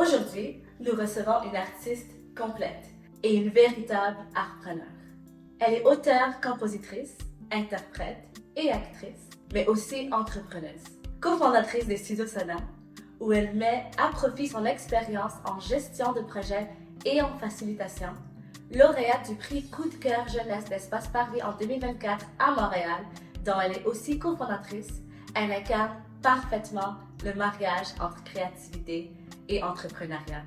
Aujourd'hui, nous recevons une artiste complète et une véritable artpreneur. Elle est auteure, compositrice, interprète et actrice, mais aussi entrepreneuse. Cofondatrice des Studios Sona, où elle met à profit son expérience en gestion de projets et en facilitation. Lauréate du prix Coup de cœur jeunesse d'Espace Paris en 2024 à Montréal, dont elle est aussi cofondatrice, elle incarne parfaitement le mariage entre créativité et entrepreneuriat.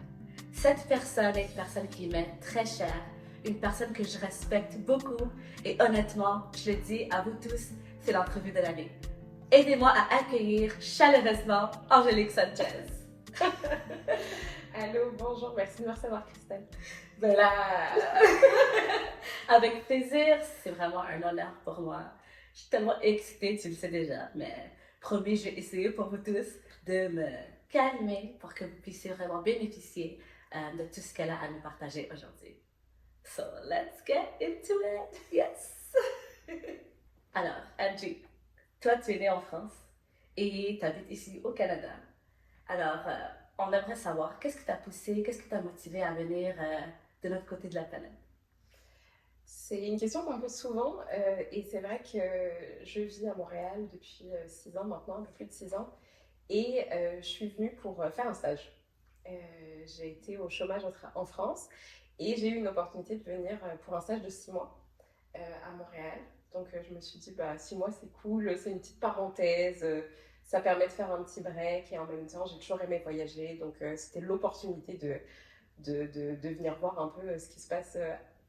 Cette personne est une personne qui m'est très chère, une personne que je respecte beaucoup et honnêtement, je le dis à vous tous, c'est l'entrevue de l'année. Aidez-moi à accueillir chaleureusement Angélique Sanchez. Allô, bonjour, merci de me recevoir, Christelle. Ben là, avec plaisir, c'est vraiment un honneur pour moi. Je suis tellement excitée, tu le sais déjà, mais promis, je vais essayer pour vous tous de me calmer pour que vous puissiez vraiment bénéficier de tout ce qu'elle a à nous partager aujourd'hui. So, let's get into it. Yes! Alors, Angie, toi, tu es née en France et tu habites ici au Canada. Alors, on aimerait savoir, qu'est-ce qui t'a poussé, qu'est-ce qui t'a motivé à venir de l'autre côté de la planète? C'est une question qu'on me pose souvent et c'est vrai que je vis à Montréal depuis 6 ans maintenant, un peu plus de 6 ans, et je suis venue pour faire un stage. J'ai été au chômage en France et j'ai eu une opportunité de venir pour un stage de 6 mois à Montréal. Donc je me suis dit, 6 mois c'est cool, c'est une petite parenthèse, ça permet de faire un petit break et en même temps j'ai toujours aimé voyager, donc c'était l'opportunité de venir voir un peu ce qui se passe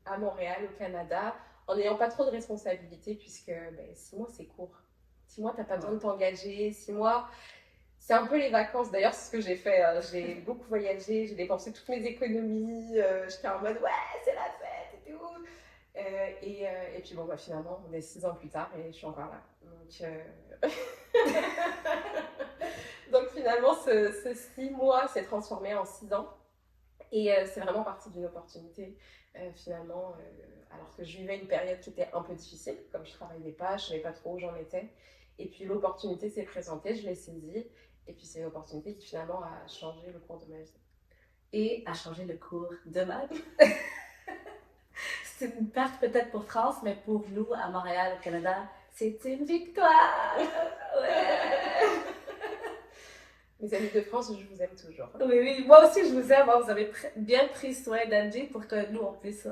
à Montréal, au Canada, en n'ayant pas trop de responsabilités, puisque 6 mois c'est court. 6 mois, t'as pas besoin de t'engager. 6 mois, c'est un peu les vacances. D'ailleurs, c'est ce que j'ai fait. J'ai beaucoup voyagé, j'ai dépensé toutes mes économies. J'étais en mode, ouais, c'est la fête et tout. Et puis bon, finalement, on est 6 ans plus tard et je suis encore là. Donc finalement, ce 6 mois s'est transformé en 6 ans. Et c'est vraiment parti d'une opportunité, finalement, alors que je vivais une période qui était un peu difficile, comme je ne travaillais pas, je ne savais pas trop où j'en étais. Et puis l'opportunité s'est présentée, je l'ai saisie. Et puis c'est une opportunité qui finalement a changé le cours de ma vie. Et a changé le cours de ma vie. C'est une perte peut-être pour France, mais pour nous, à Montréal, au Canada, c'est une victoire! Ouais! Mes amis de France, je vous aime toujours. Oui, oui, moi aussi je vous aime. Vous avez bien pris soin d'Angie pour que nous, on puisse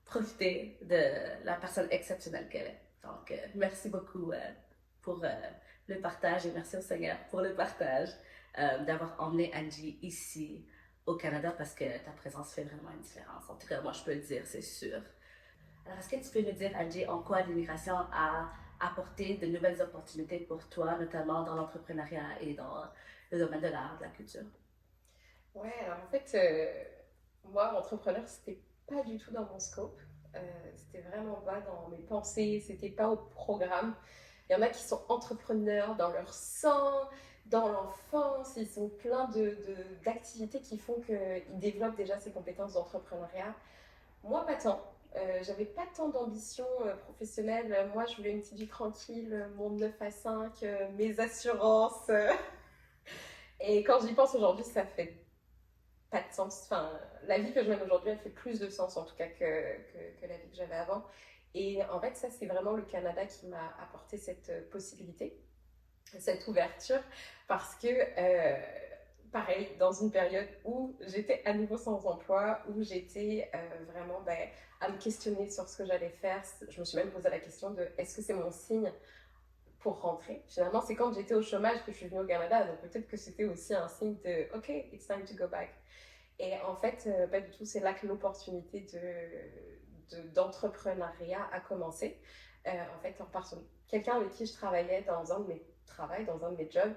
profiter de la personne exceptionnelle qu'elle est. Donc, merci beaucoup pour le partage et merci au Seigneur pour le partage d'avoir emmené Angie ici au Canada parce que ta présence fait vraiment une différence. En tout cas, moi, je peux le dire, c'est sûr. Alors, est-ce que tu peux nous dire, Angie, en quoi l'immigration a apporté de nouvelles opportunités pour toi, notamment dans l'entrepreneuriat et dans le domaine de l'art, de la culture? Ouais, alors en fait, moi, entrepreneur, c'était pas du tout dans mon scope. C'était vraiment pas dans mes pensées, c'était pas au programme. Il y en a qui sont entrepreneurs dans leur sang, dans l'enfance, ils ont plein d'activités qui font qu'ils développent déjà ces compétences d'entrepreneuriat. Moi, pas tant. J'avais pas tant d'ambition professionnelle. Moi, je voulais une petite vie tranquille, mon 9 à 5, mes assurances. Et quand j'y pense aujourd'hui, ça fait pas de sens. Enfin, la vie que je mène aujourd'hui, elle fait plus de sens en tout cas que la vie que j'avais avant. Et en fait, ça, c'est vraiment le Canada qui m'a apporté cette possibilité, cette ouverture, parce que, pareil, dans une période où j'étais à nouveau sans emploi, où j'étais vraiment à me questionner sur ce que j'allais faire, je me suis même posé la question de est-ce que c'est mon signe pour rentrer. Finalement, c'est quand j'étais au chômage que je suis venue au Canada, donc peut-être que c'était aussi un signe de OK, it's time to go back. Et en fait, pas du tout, c'est là que l'opportunité d'entrepreneuriat a commencé. En fait, par quelqu'un avec qui je travaillais dans un de mes travails, dans un de mes jobs,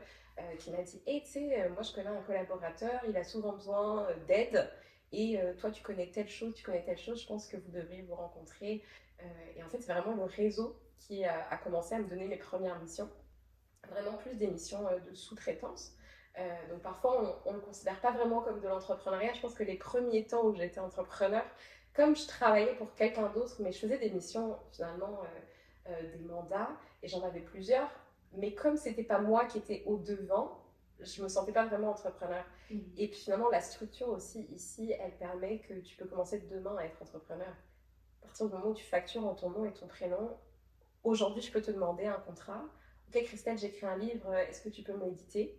qui m'a dit hey, tu sais, moi je connais un collaborateur, il a souvent besoin d'aide. Et toi, tu connais telle chose, je pense que vous devriez vous rencontrer. Et en fait, c'est vraiment le réseau qui a commencé à me donner mes premières missions. Vraiment plus des missions de sous-traitance. Donc parfois, on ne le considère pas vraiment comme de l'entrepreneuriat. Je pense que les premiers temps où j'étais entrepreneur, comme je travaillais pour quelqu'un d'autre, mais je faisais des missions finalement, des mandats, et j'en avais plusieurs, mais comme c'était pas moi qui étais au devant, je me sentais pas vraiment entrepreneur. Et puis finalement, la structure aussi ici, elle permet que tu peux commencer demain à être entrepreneur. À partir du moment où tu factures en ton nom et ton prénom, aujourd'hui, je peux te demander un contrat. Ok, Christelle, j'écris un livre, est-ce que tu peux m'éditer?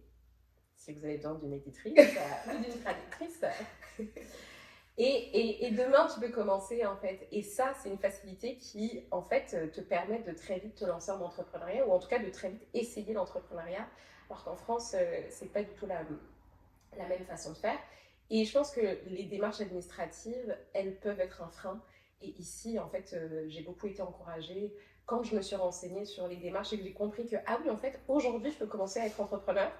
Si vous avez besoin d'une éditrice ou d'une traductrice. Et demain, tu peux commencer, en fait. Et ça, c'est une facilité qui, en fait, te permet de très vite te lancer en entrepreneuriat, ou en tout cas de très vite essayer l'entrepreneuriat. Alors qu'en France, c'est pas du tout la même façon de faire. Et je pense que les démarches administratives, elles peuvent être un frein. Et ici, en fait, j'ai beaucoup été encouragée quand je me suis renseignée sur les démarches et que j'ai compris que, ah oui, en fait, aujourd'hui, je peux commencer à être entrepreneur.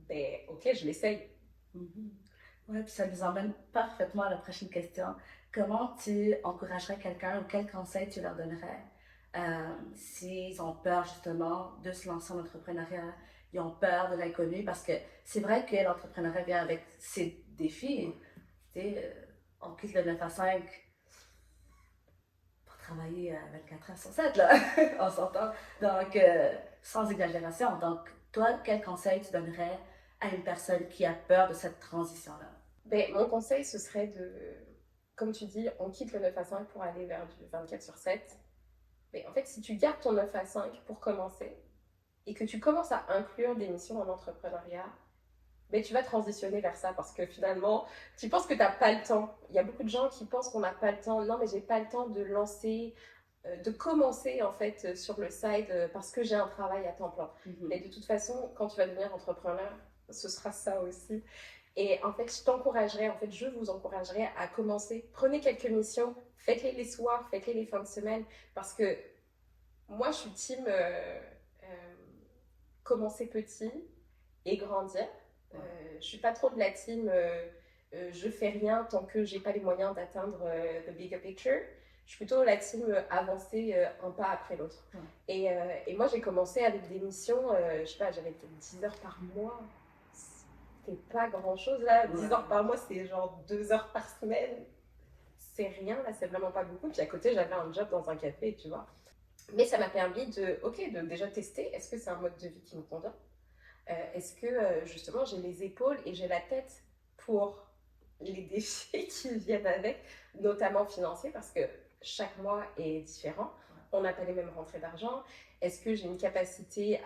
Ben, ok, je l'essaye. Oui, puis ça nous emmène parfaitement à la prochaine question. Comment tu encouragerais quelqu'un ou quel conseil tu leur donnerais s'ils ont peur justement de se lancer en entrepreneuriat, ils ont peur de l'inconnu, parce que c'est vrai que l'entrepreneuriat vient avec ses défis. Tu sais, on quitte le 9 à 5 pour travailler 24 heures sur 7, là, on s'entend. Donc, sans exagération. Donc, toi, quel conseil tu donnerais à une personne qui a peur de cette transition-là? Ben, mon conseil, ce serait de, comme tu dis, on quitte le 9 à 5 pour aller vers du 24 sur 7. Mais en fait, si tu gardes ton 9 à 5 pour commencer et que tu commences à inclure des missions en entrepreneuriat, ben, tu vas transitionner vers ça parce que finalement, tu penses que tu n'as pas le temps. Il y a beaucoup de gens qui pensent qu'on n'a pas le temps. Non, mais j'ai pas le temps de lancer, de commencer en fait sur le side parce que j'ai un travail à temps plein. Mais de toute façon, quand tu vas devenir entrepreneur, ce sera ça aussi. Et en fait, je vous encouragerais à commencer. Prenez quelques missions, faites-les les soirs, faites-les les fins de semaine. Parce que moi, je suis team commencer petit et grandir. Je suis pas trop de la team je fais rien tant que j'ai pas les moyens d'atteindre the bigger picture. Je suis plutôt la team avancer un pas après l'autre. Et moi, j'ai commencé avec des missions, je sais pas, j'avais peut-être 10 heures par mois. C'était pas grand chose là. 10 heures par mois, c'est genre 2 heures par semaine. C'est rien là, c'est vraiment pas beaucoup. Puis à côté, j'avais un job dans un café, tu vois. Mais ça m'a permis de déjà tester, est-ce que c'est un mode de vie qui me convient? Est-ce que justement j'ai les épaules et j'ai la tête pour les défis qui viennent avec, notamment financiers, parce que chaque mois est différent. On n'a pas les mêmes rentrées d'argent. Est-ce que j'ai une capacité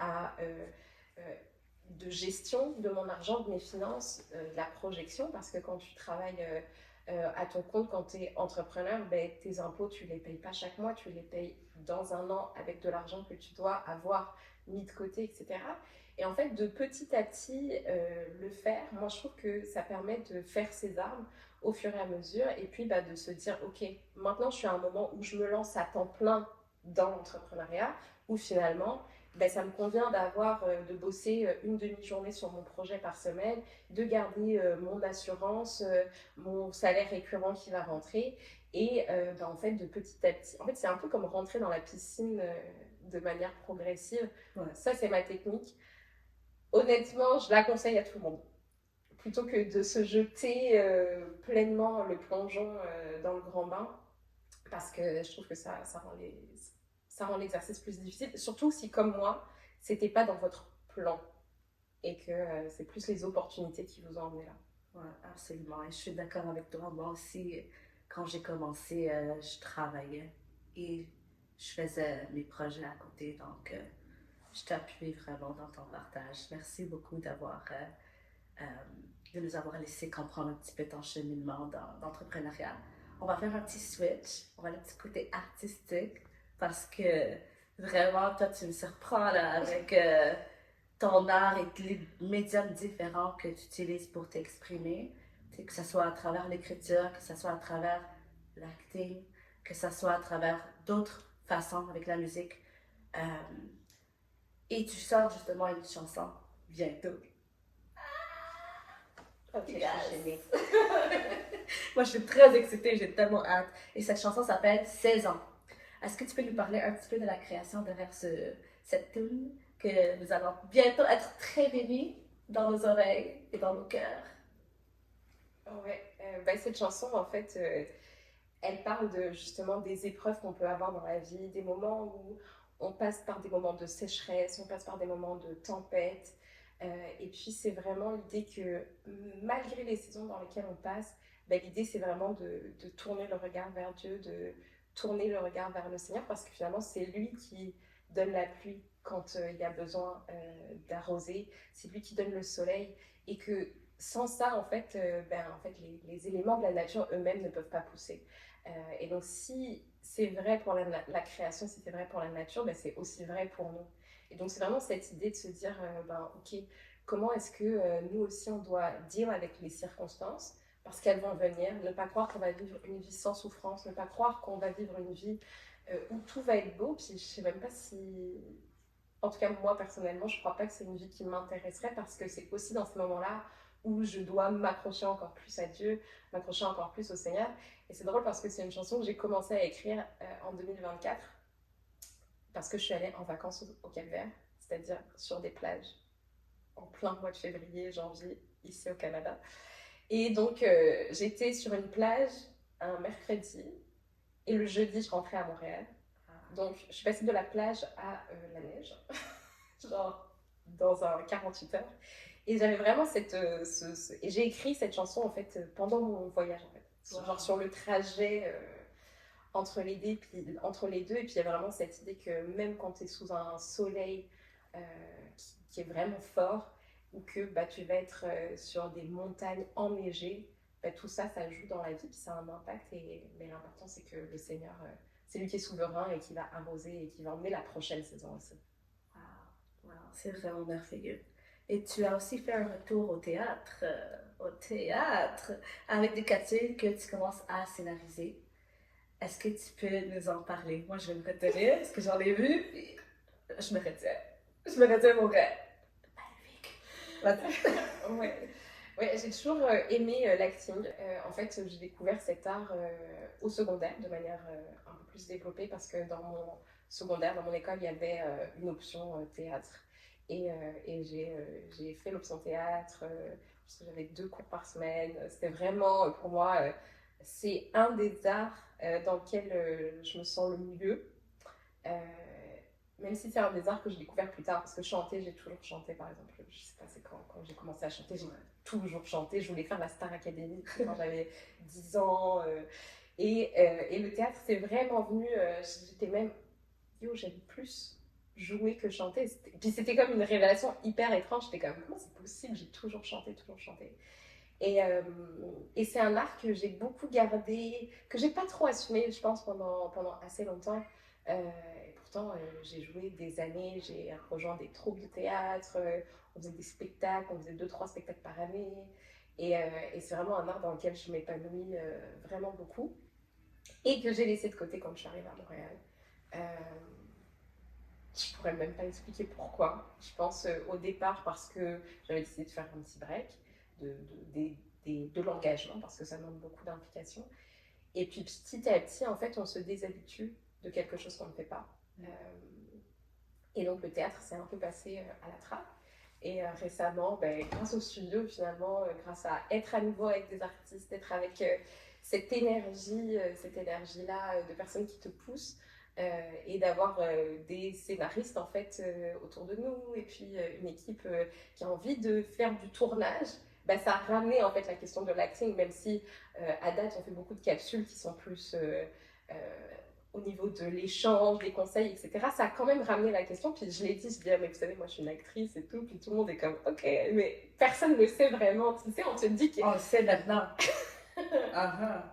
de gestion de mon argent, de mes finances, de la projection? Parce que quand tu travailles à ton compte, quand tu es entrepreneur, ben, tes impôts, tu ne les payes pas chaque mois, tu les payes dans un an avec de l'argent que tu dois avoir mis de côté, etc. Et en fait, de petit à petit, le faire, moi je trouve que ça permet de faire ses armes au fur et à mesure et puis de se dire, ok, maintenant je suis à un moment où je me lance à temps plein dans l'entrepreneuriat, où finalement, ça me convient de bosser une demi-journée sur mon projet par semaine, de garder mon assurance, mon salaire récurrent qui va rentrer et en fait, de petit à petit, en fait, c'est un peu comme rentrer dans la piscine de manière progressive. Ça, c'est ma technique. Honnêtement, je la conseille à tout le monde. Plutôt que de se jeter pleinement le plongeon dans le grand bain, parce que je trouve que ça rend l'exercice plus difficile, surtout si, comme moi, c'était pas dans votre plan et que c'est plus les opportunités qui vous ont emmené là. Oui, absolument. Et je suis d'accord avec toi. Moi aussi, quand j'ai commencé, je travaillais et je faisais mes projets à côté. Donc, je t'appuie vraiment dans ton partage. Merci beaucoup euh, de nous avoir laissé comprendre un petit peu ton cheminement dans l'entrepreneuriat. On va faire un petit switch. On va aller un petit côté artistique parce que vraiment, toi, tu me surprends là avec ton art et les médiums différents que tu utilises pour t'exprimer. Que ce soit à travers l'écriture, que ce soit à travers l'acting, que ce soit à travers d'autres façons avec la musique. Euh, et tu sors justement une chanson bientôt. Ok, Yes. je suis gênée. Moi, je suis très excitée, j'ai tellement hâte. Et cette chanson s'appelle 16 ans. Est-ce que tu peux nous parler un petit peu de la création derrière cette tune que nous allons bientôt être très bénis dans nos oreilles et dans nos cœurs? Ouais, cette chanson, en fait, elle parle justement des épreuves qu'on peut avoir dans la vie, des moments où on passe par des moments de sécheresse, on passe par des moments de tempête, Et puis c'est vraiment l'idée que malgré les saisons dans lesquelles on passe, ben, l'idée c'est vraiment de tourner le regard vers Dieu, de tourner le regard vers le Seigneur, parce que finalement c'est lui qui donne la pluie quand il y a besoin d'arroser, c'est lui qui donne le soleil, et que sans ça, en fait, les éléments de la nature eux-mêmes ne peuvent pas pousser. Et donc, si c'est vrai pour la création, si c'est vrai pour la nature, ben, c'est aussi vrai pour nous. Et donc, c'est vraiment cette idée de se dire, ok, comment est-ce que nous aussi, on doit deal avec les circonstances, parce qu'elles vont venir, ne pas croire qu'on va vivre une vie sans souffrance, ne pas croire qu'on va vivre une vie où tout va être beau, puis je ne sais même pas si... En tout cas, moi, personnellement, je ne crois pas que c'est une vie qui m'intéresserait, parce que c'est aussi dans ces moments-là où je dois m'accrocher encore plus à Dieu, m'accrocher encore plus au Seigneur. Et c'est drôle parce que c'est une chanson que j'ai commencé à écrire en 2024, parce que je suis allée en vacances au Cap-Vert, c'est-à-dire sur des plages en plein mois de février, janvier, ici au Canada. Et donc, j'étais sur une plage un mercredi, et le jeudi, je rentrais à Montréal. Donc, je suis passée de la plage à la neige, genre dans un 48 heures. Et j'avais vraiment et j'ai écrit cette chanson, en fait, pendant mon voyage, en fait. Wow. Genre sur le trajet entre les deux. Et puis, il y a vraiment cette idée que même quand tu es sous un soleil qui est vraiment fort, ou que bah, tu vas être sur des montagnes enneigées, bah, tout ça, ça joue dans la vie, puis ça a un impact. Mais l'important, c'est que le Seigneur, c'est lui qui est souverain et qui va arroser et qui va emmener la prochaine saison aussi. Wow, c'est vraiment merveilleux. Et tu as aussi fait un retour au théâtre, avec des capsules que tu commences à scénariser. Est-ce que tu peux nous en parler? Moi, je vais me retenir, parce que j'en ai vu, puis je me retiens. Je me retiens mon rêve. Magnifique. Ouais, j'ai toujours aimé l'acting. En fait, j'ai découvert cet art au secondaire de manière un peu plus développée, parce que dans mon secondaire, dans mon école, il y avait une option théâtre. Et j'ai fait l'option théâtre parce que j'avais 2 cours par semaine. C'était vraiment, pour moi, c'est un des arts dans lequel je me sens le mieux. Même si c'est un des arts que j'ai découvert plus tard, parce que chanter, j'ai toujours chanté, par exemple. Je sais pas, c'est quand j'ai commencé à chanter, j'ai toujours chanté. Je voulais faire la Star Academy quand j'avais 10 ans. Et le théâtre, c'est vraiment venu, j'étais même, j'aime plus jouer que chanter. Puis c'était comme une révélation hyper étrange. J'étais comme, comment c'est possible? J'ai toujours chanté, toujours chanté. Et c'est un art que j'ai beaucoup gardé, que j'ai pas trop assumé, je pense, pendant assez longtemps. Et pourtant, j'ai joué des années, j'ai rejoint des troupes de théâtre, on faisait des spectacles, on faisait 2-3 spectacles par année. Et c'est vraiment un art dans lequel je m'épanouis vraiment beaucoup, et que j'ai laissé de côté quand je suis arrivée à Montréal. Je pourrais même pas expliquer pourquoi. Je pense au départ parce que j'avais décidé de faire un petit break de l'engagement, parce que ça demande beaucoup d'implication. Et puis petit à petit, en fait, on se déshabitue de quelque chose qu'on ne fait pas. Et donc le théâtre s'est un peu passé à la trappe. Et récemment, grâce au studio, finalement, grâce à être à nouveau avec des artistes, être avec cette énergie-là de personnes qui te poussent, et d'avoir des scénaristes en fait autour de nous, et puis une équipe qui a envie de faire du tournage, ça a ramené en fait la question de l'acting, même si à date on fait beaucoup de capsules qui sont plus au niveau de l'échange, des conseils, etc. Ça a quand même ramené la question, puis je l'ai dit, je dis, mais vous savez, moi je suis une actrice et tout, puis tout le monde est comme, ok, mais personne ne le sait vraiment, tu sais, on te dit qu'on le sait maintenant. Uh-huh.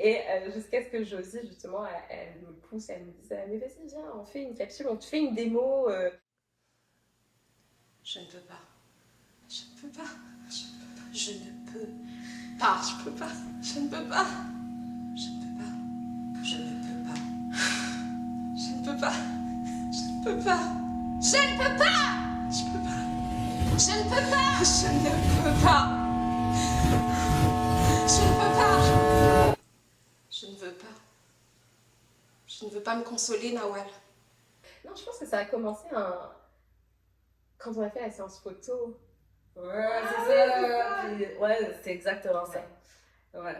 Et jusqu'à ce que Josie, justement, elle me pousse, elle me dit, mais vas-y, viens, on fait une capsule, on te fait une démo. Je ne peux pas. Je ne peux pas. Je ne peux pas. Je peux pas. Je ne peux pas. Je ne peux pas. Je ne peux pas. Je ne peux pas. Je ne peux pas. Je ne peux pas. Je peux pas. Je ne peux pas. Je ne peux pas. Je ne peux pas. Je ne veux pas. Je ne veux pas me consoler, Nawal. Non, je pense que ça a commencé quand on a fait la séance photo. Ouais, c'est ça. Puis, ouais, c'est exactement ça. Ouais.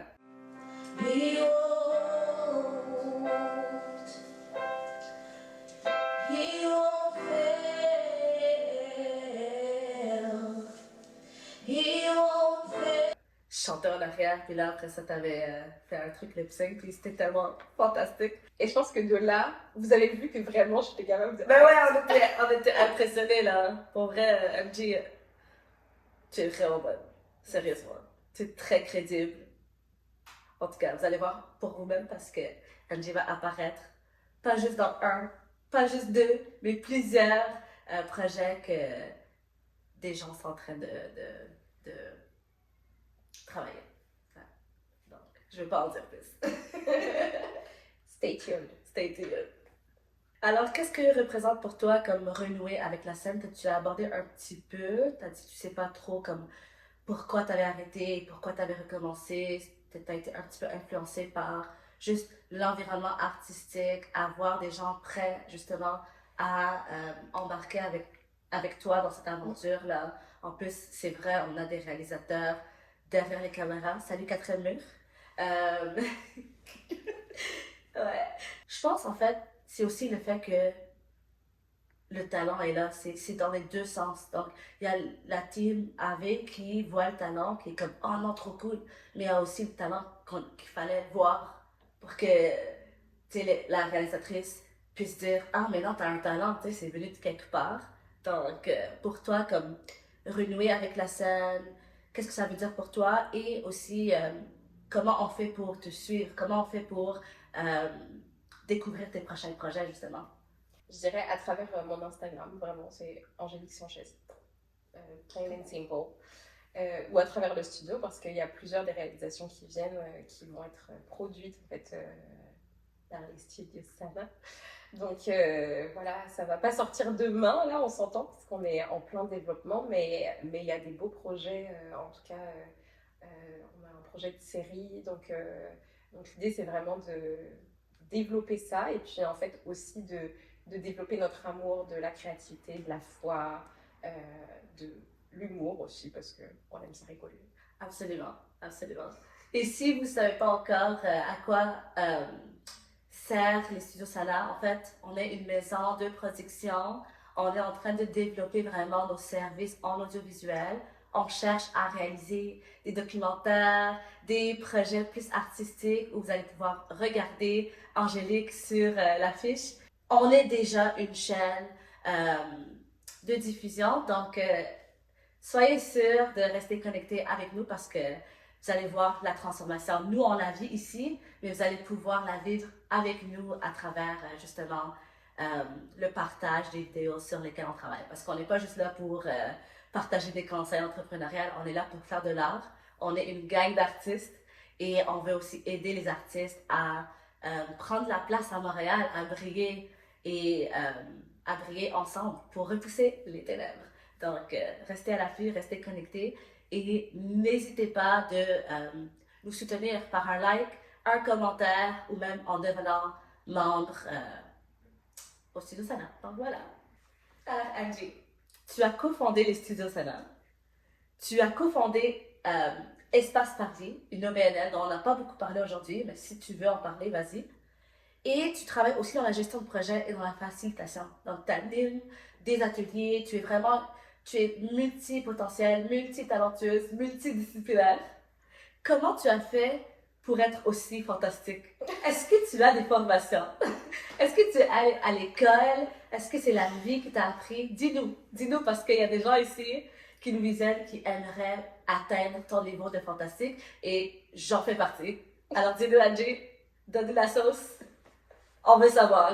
chantais en arrière, puis là, après ça, t'avais fait un truc lip-sync, puis c'était tellement fantastique. Et je pense que de là, vous avez vu que vraiment j'étais capable de... Ben ouais, on était impressionnés, là. Pour vrai, MJ, tu es vraiment bonne. Sérieusement. Tu es très crédible. En tout cas, vous allez voir pour vous-même parce que MJ va apparaître, pas juste dans un, pas juste deux, mais plusieurs projets que des gens sont en train de travailler. Ouais. Donc, je ne vais pas en dire plus. Stay tuned. Stay tuned. Alors, qu'est-ce que représente pour toi comme renouer avec la scène que tu as abordé un petit peu? Tu as dit que tu sais pas trop comme pourquoi tu avais arrêté, pourquoi tu avais recommencé. Tu as été un petit peu influencé par juste l'environnement artistique, avoir des gens prêts justement à embarquer avec toi dans cette aventure-là. En plus, c'est vrai, on a des réalisateurs derrière les caméras. Salut Catherine Mur. Euh... ouais. Je pense en fait, c'est aussi le fait que le talent est là, c'est dans les deux sens. Donc, il y a la team AV qui voit le talent, qui est comme, oh non, trop cool. Mais il y a aussi le talent qu'il fallait voir pour que la réalisatrice puisse dire, ah, mais non, t'as un talent, tu sais, c'est venu de quelque part. Donc, pour toi, comme renouer avec la scène, qu'est-ce que ça veut dire pour toi? Et aussi, comment on fait pour te suivre? Comment on fait pour découvrir tes prochains projets, justement? Je dirais à travers mon Instagram, vraiment, c'est Angélique Sanchez. Plain and simple. Ou à travers le studio, parce qu'il y a plusieurs des réalisations qui viennent, qui vont être produites en fait par les studios Sana. Donc voilà, ça va pas sortir demain, là on s'entend, parce qu'on est en plein développement, mais il y a des beaux projets, en tout cas, on a un projet de série, donc l'idée c'est vraiment de développer ça, et puis en fait aussi de développer notre amour de la créativité, de la foi, de l'humour aussi, parce qu'on aime ça rigoler. Absolument, absolument. Et si vous ne savez pas encore à quoi sert les studios Sala, en fait, on est une maison de production. On est en train de développer vraiment nos services en audiovisuel. On cherche à réaliser des documentaires, des projets plus artistiques où vous allez pouvoir regarder Angélique sur l'affiche. On est déjà une chaîne de diffusion, donc soyez sûrs de rester connectés avec nous parce que vous allez voir la transformation. Nous, on la vit ici, mais vous allez pouvoir la vivre avec nous à travers justement le partage des vidéos sur lesquelles on travaille. Parce qu'on n'est pas juste là pour partager des conseils entrepreneuriaux, on est là pour faire de l'art. On est une gang d'artistes et on veut aussi aider les artistes à prendre la place à Montréal, à briller et à briller ensemble pour repousser les ténèbres. Donc, restez à l'affût, restez connectés et n'hésitez pas de nous soutenir par un like, un commentaire ou même en devenant membre au Studio Sana. Donc voilà. Alors, Angie, tu as cofondé les Studios Sana. Tu as cofondé Espace Paris, une OBNL dont on n'a pas beaucoup parlé aujourd'hui, mais si tu veux en parler, vas-y. Et tu travailles aussi dans la gestion de projet et dans la facilitation. Donc, tu animes des ateliers, tu es multipotentielle, multitalentueuse, multidisciplinaire. Comment tu as fait pour être aussi fantastique? Est-ce que tu as des formations? Est-ce que tu es allé à l'école? Est-ce que c'est la vie qui t'a appris? Dis-nous parce qu'il y a des gens ici qui nous visionnent, qui aimeraient atteindre ton niveau de fantastique et j'en fais partie. Alors dis-nous, Angie, donne-nous la sauce. On veut savoir.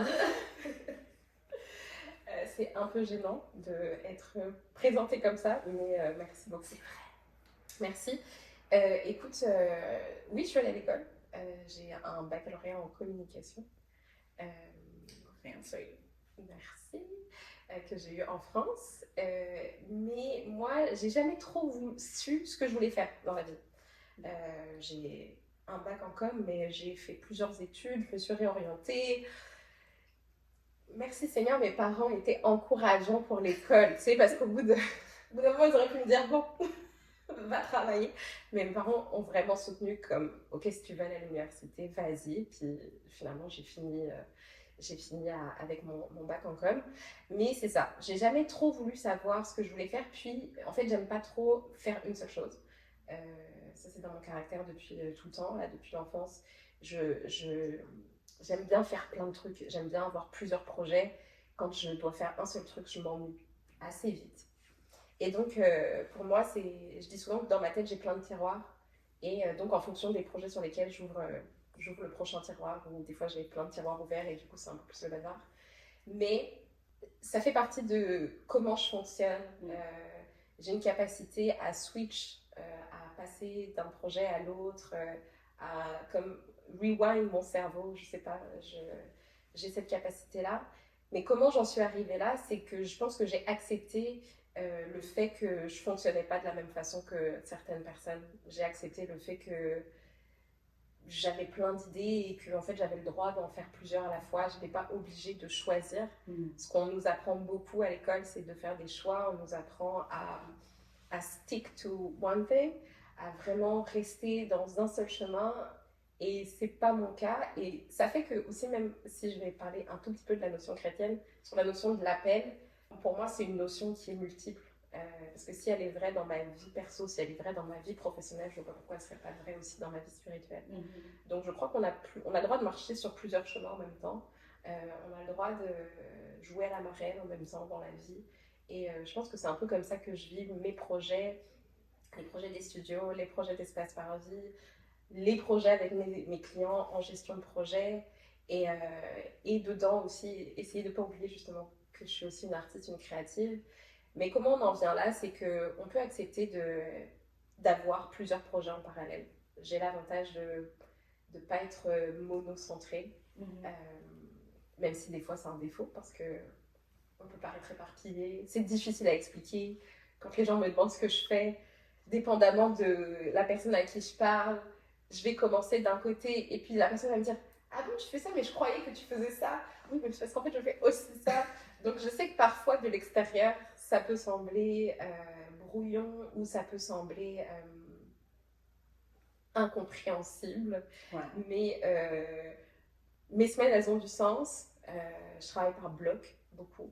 C'est un peu gênant d'être présentée comme ça, mais merci beaucoup. C'est vrai. Merci. Écoute, oui, je suis allée à l'école. J'ai un baccalauréat en communication. Merci. Merci. Que j'ai eu en France. Mais moi, j'ai jamais trop su ce que je voulais faire dans la vie. J'ai un bac en com, mais j'ai fait plusieurs études, je me suis réorientée. Merci Seigneur, mes parents étaient encourageants pour l'école, tu sais, parce qu'au bout d'un moment, ils auraient pu me dire, bon, va travailler. Mais mes parents ont vraiment soutenu comme, ok, si tu veux aller à l'université, vas-y. Puis finalement, j'ai fini avec mon bac en com. Mais c'est ça, j'ai jamais trop voulu savoir ce que je voulais faire. Puis, en fait, j'aime pas trop faire une seule chose. Ça, c'est dans mon caractère depuis tout le temps, là, depuis l'enfance. J'aime bien faire plein de trucs. J'aime bien avoir plusieurs projets. Quand je dois faire un seul truc, je m'ennuie assez vite. Et donc, pour moi, je dis souvent que dans ma tête, j'ai plein de tiroirs. Et donc, en fonction des projets sur lesquels j'ouvre le prochain tiroir, ou des fois, j'ai plein de tiroirs ouverts et du coup, c'est un peu plus le bazar. Mais ça fait partie de comment je fonctionne. J'ai une capacité à switch, à passer d'un projet à l'autre, à comme rewind mon cerveau, je sais pas, j'ai cette capacité-là. Mais comment j'en suis arrivée là, c'est que je pense que j'ai accepté le fait que je fonctionnais pas de la même façon que certaines personnes. J'ai accepté le fait que j'avais plein d'idées et que en fait j'avais le droit d'en faire plusieurs à la fois. Je n'étais pas obligée de choisir. Ce qu'on nous apprend beaucoup à l'école, c'est de faire des choix. On nous apprend à stick to one thing, à vraiment rester dans un seul chemin. Et c'est pas mon cas. Et ça fait que aussi, même si je vais parler un tout petit peu de la notion chrétienne, sur la notion de l'appel, pour moi c'est une notion qui est multiple. Parce que si elle est vraie dans ma vie perso, si elle est vraie dans ma vie professionnelle, je ne vois pas pourquoi elle ne serait pas vraie aussi dans ma vie spirituelle. Donc je crois qu'on a le droit de marcher sur plusieurs chemins en même temps. On a le droit de jouer à la marraine en même temps dans la vie. Et je pense que c'est un peu comme ça que je vis mes projets, les projets des studios, les projets d'Espace Paradis, les projets avec mes clients en gestion de projet. Et dedans aussi, essayer de ne pas oublier justement que je suis aussi une artiste, une créative. Mais comment on en vient là, c'est qu'on peut accepter d'avoir plusieurs projets en parallèle. J'ai l'avantage de ne pas être monocentrée, même si des fois c'est un défaut parce qu'on peut paraître éparpillé. C'est difficile à expliquer. Quand les gens me demandent ce que je fais, dépendamment de la personne à qui je parle, je vais commencer d'un côté et puis la personne va me dire « Ah bon, tu fais ça, mais je croyais que tu faisais ça. » Oui, mais c'est parce qu'en fait, je fais aussi ça. Donc, je sais que parfois, de l'extérieur, ça peut sembler brouillon ou ça peut sembler incompréhensible. Ouais. Mais mes semaines, elles ont du sens. Je travaille par bloc, beaucoup.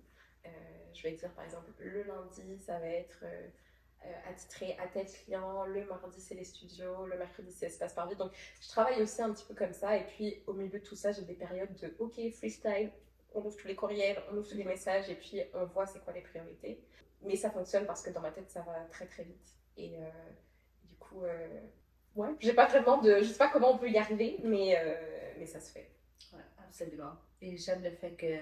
Je vais dire, par exemple, le lundi, ça va être attitré à tel client. Le mardi, c'est les studios. Le mercredi, c'est Espace Paradis. Donc, je travaille aussi un petit peu comme ça. Et puis, au milieu de tout ça, j'ai des périodes de « OK, freestyle ». On ouvre tous les courriels, on ouvre tous les messages et puis on voit c'est quoi les priorités. Mais ça fonctionne parce que dans ma tête, ça va très très vite. Et du coup, ouais, je sais pas comment on peut y arriver, mais ça se fait. Ouais, absolument. Et j'aime le fait que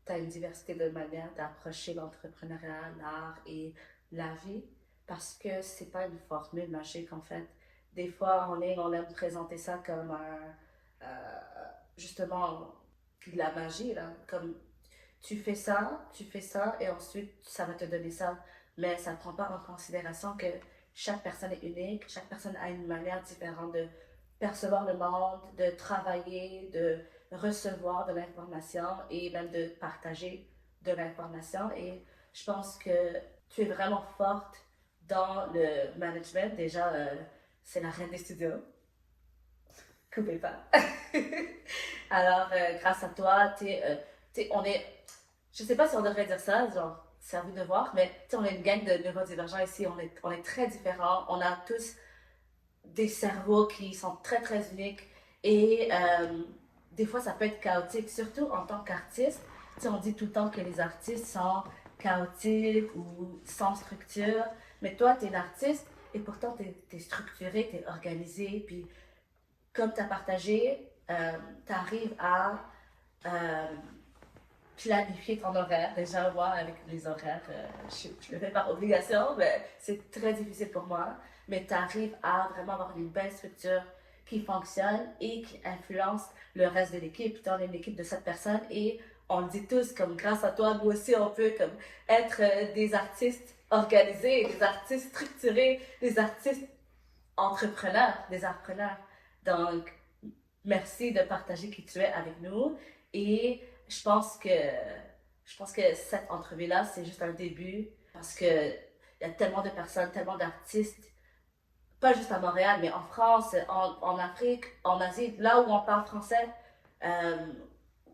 tu as une diversité de manières d'approcher l'entrepreneuriat, l'art et la vie parce que c'est pas une formule magique en fait. Des fois, on aime présenter ça comme justement de la magie, là. Comme tu fais ça, et ensuite ça va te donner ça. Mais ça ne prend pas en considération que chaque personne est unique, chaque personne a une manière différente de percevoir le monde, de travailler, de recevoir de l'information et même de partager de l'information. Et je pense que tu es vraiment forte dans le management. Déjà, c'est la reine des studios. Coupez pas. Alors, grâce à toi, je sais pas si on devrait dire ça, genre, c'est à vous de voir, mais on est une gang de neurodivergents ici, on est très différents, on a tous des cerveaux qui sont très très uniques et des fois ça peut être chaotique, surtout en tant qu'artiste. On dit tout le temps que les artistes sont chaotiques ou sans structure, mais toi, tu es une artiste et pourtant tu es structuré, tu es organisé, puis comme tu as partagé, tu arrives à planifier ton horaire. Déjà, moi, avec les horaires, je le fais par obligation, mais c'est très difficile pour moi. Mais tu arrives à vraiment avoir une belle structure qui fonctionne et qui influence le reste de l'équipe. On est une équipe de 7 personnes et on le dit tous, comme grâce à toi, nous aussi, on peut comme, être des artistes organisés, des artistes structurés, des artistes entrepreneurs, des entrepreneurs. Donc, merci de partager qui tu es avec nous. Et je pense que cette entrevue-là, c'est juste un début parce qu'il y a tellement de personnes, tellement d'artistes, pas juste à Montréal, mais en France, en Afrique, en Asie, là où on parle français.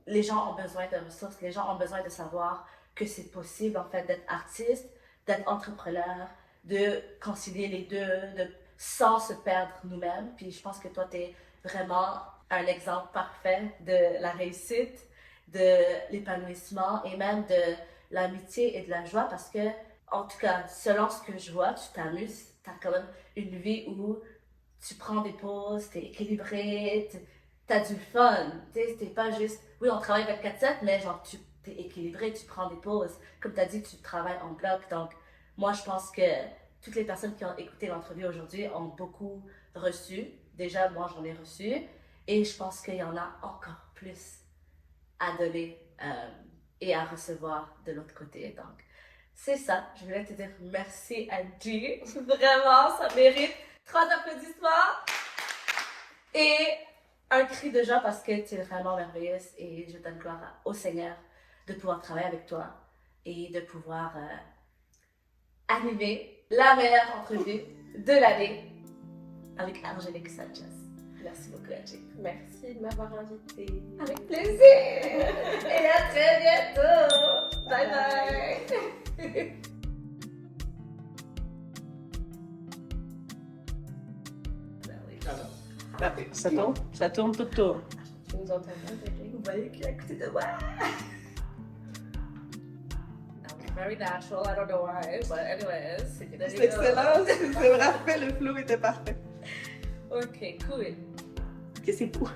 Les gens ont besoin de ressources, les gens ont besoin de savoir que c'est possible en fait d'être artiste, d'être entrepreneur, de concilier les deux, de sans se perdre nous-mêmes. Puis je pense que toi, tu es vraiment un exemple parfait de la réussite, de l'épanouissement et même de l'amitié et de la joie parce que, en tout cas, selon ce que je vois, tu t'amuses, tu as quand même une vie où tu prends des pauses, tu es équilibré, tu as du fun. Tu sais, t'es pas juste, oui, on travaille 24/7, mais genre, tu es équilibré, tu prends des pauses. Comme tu as dit, tu travailles en bloc. Donc, moi, je pense que toutes les personnes qui ont écouté l'entrevue aujourd'hui ont beaucoup reçu. Déjà, moi, j'en ai reçu. Et je pense qu'il y en a encore plus à donner et à recevoir de l'autre côté. Donc, c'est ça. Je voulais te dire merci, Angie. Vraiment, ça mérite 3 applaudissements. Et un cri de joie parce que tu es vraiment merveilleuse et je donne gloire au Seigneur de pouvoir travailler avec toi et de pouvoir animer la meilleure entrevue de l'année avec Angélique Sanchez. Merci beaucoup, Angie. Merci de m'avoir invitée. Avec plaisir. Et à très bientôt. Bye bye. Ça tourne, tout tourne. Tu nous entends bien, Jacqueline? Vous voyez qui est à côté de moi? That was very natural, I don't know why, but anyways. C'est excellent, c'est parfait, le flow était parfait. Ok, cool. Qu'est-ce que c'est pour?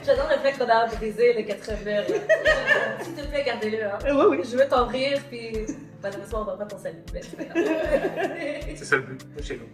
J'adore le fait qu'on a brisé le 4 murs. S'il te plaît, gardez-le. Hein. Oui, oui. Je veux t'en rire, puis malheureusement, on va pas t'en saluer. C'est ça le but, chez nous.